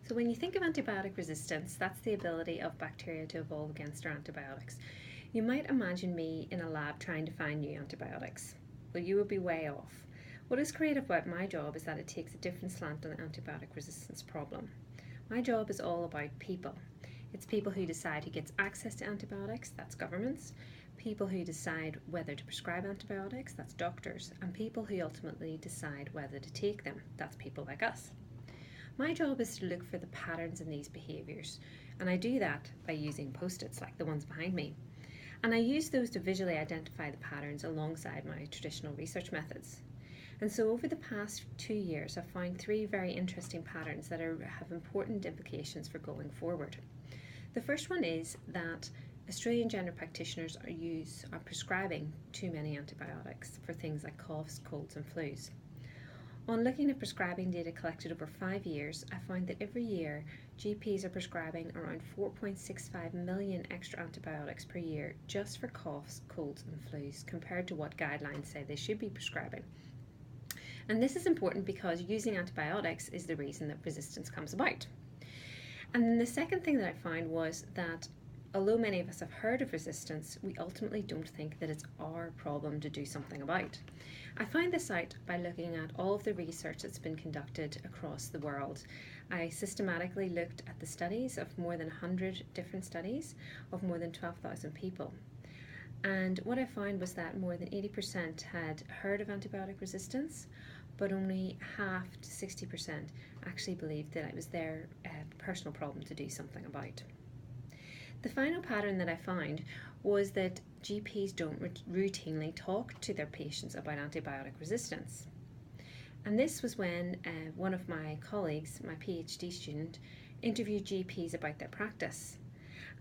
So when you think of antibiotic resistance, that's the ability of bacteria to evolve against our antibiotics. You might imagine me in a lab trying to find new antibiotics. Well, you would be way off. What is great about my job is that it takes a different slant on the antibiotic resistance problem. My job is all about people. It's people who decide who gets access to antibiotics, that's governments, people who decide whether to prescribe antibiotics, that's doctors, and people who ultimately decide whether to take them, that's people like us. My job is to look for the patterns in these behaviours, and I do that by using post-its like the ones behind me. And I use those to visually identify the patterns alongside my traditional research methods. And so over the past 2 years, I've found 3 very interesting patterns that have important implications for going forward. The first one is that Australian general practitioners are prescribing too many antibiotics for things like coughs, colds and flus. On looking at prescribing data collected over 5 years, I found that every year GPs are prescribing around 4.65 million extra antibiotics per year just for coughs, colds and flus, compared to what guidelines say they should be prescribing. And this is important because using antibiotics is the reason that resistance comes about. And then the second thing that I found was that although many of us have heard of resistance, we ultimately don't think that it's our problem to do something about. I found this out by looking at all of the research that's been conducted across the world. I systematically looked at the studies of more than 100 different studies of more than 12,000 people. And what I found was that more than 80% had heard of antibiotic resistance, but only half to 60% actually believed that it was their personal problem to do something about. The final pattern that I found was that GPs don't routinely talk to their patients about antibiotic resistance. And this was when one of my colleagues, my PhD student, interviewed GPs about their practice.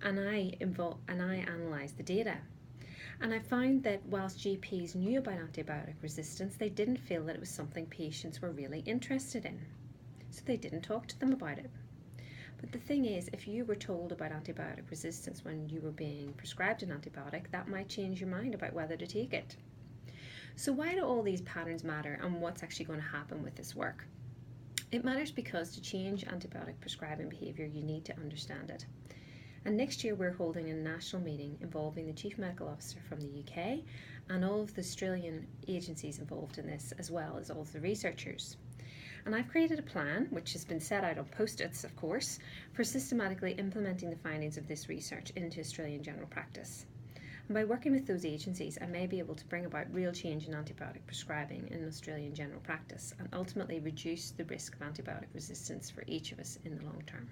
And I analysed the data. And I found that whilst GPs knew about antibiotic resistance, they didn't feel that it was something patients were really interested in. So they didn't talk to them about it. But the thing is, if you were told about antibiotic resistance when you were being prescribed an antibiotic, that might change your mind about whether to take it. So why do all these patterns matter, and what's actually going to happen with this work? It matters because to change antibiotic prescribing behaviour, you need to understand it. And next year we're holding a national meeting involving the Chief Medical Officer from the UK and all of the Australian agencies involved in this, as well as all of the researchers. And I've created a plan, which has been set out on post-its, of course, for systematically implementing the findings of this research into Australian general practice. And by working with those agencies, I may be able to bring about real change in antibiotic prescribing in Australian general practice and ultimately reduce the risk of antibiotic resistance for each of us in the long term.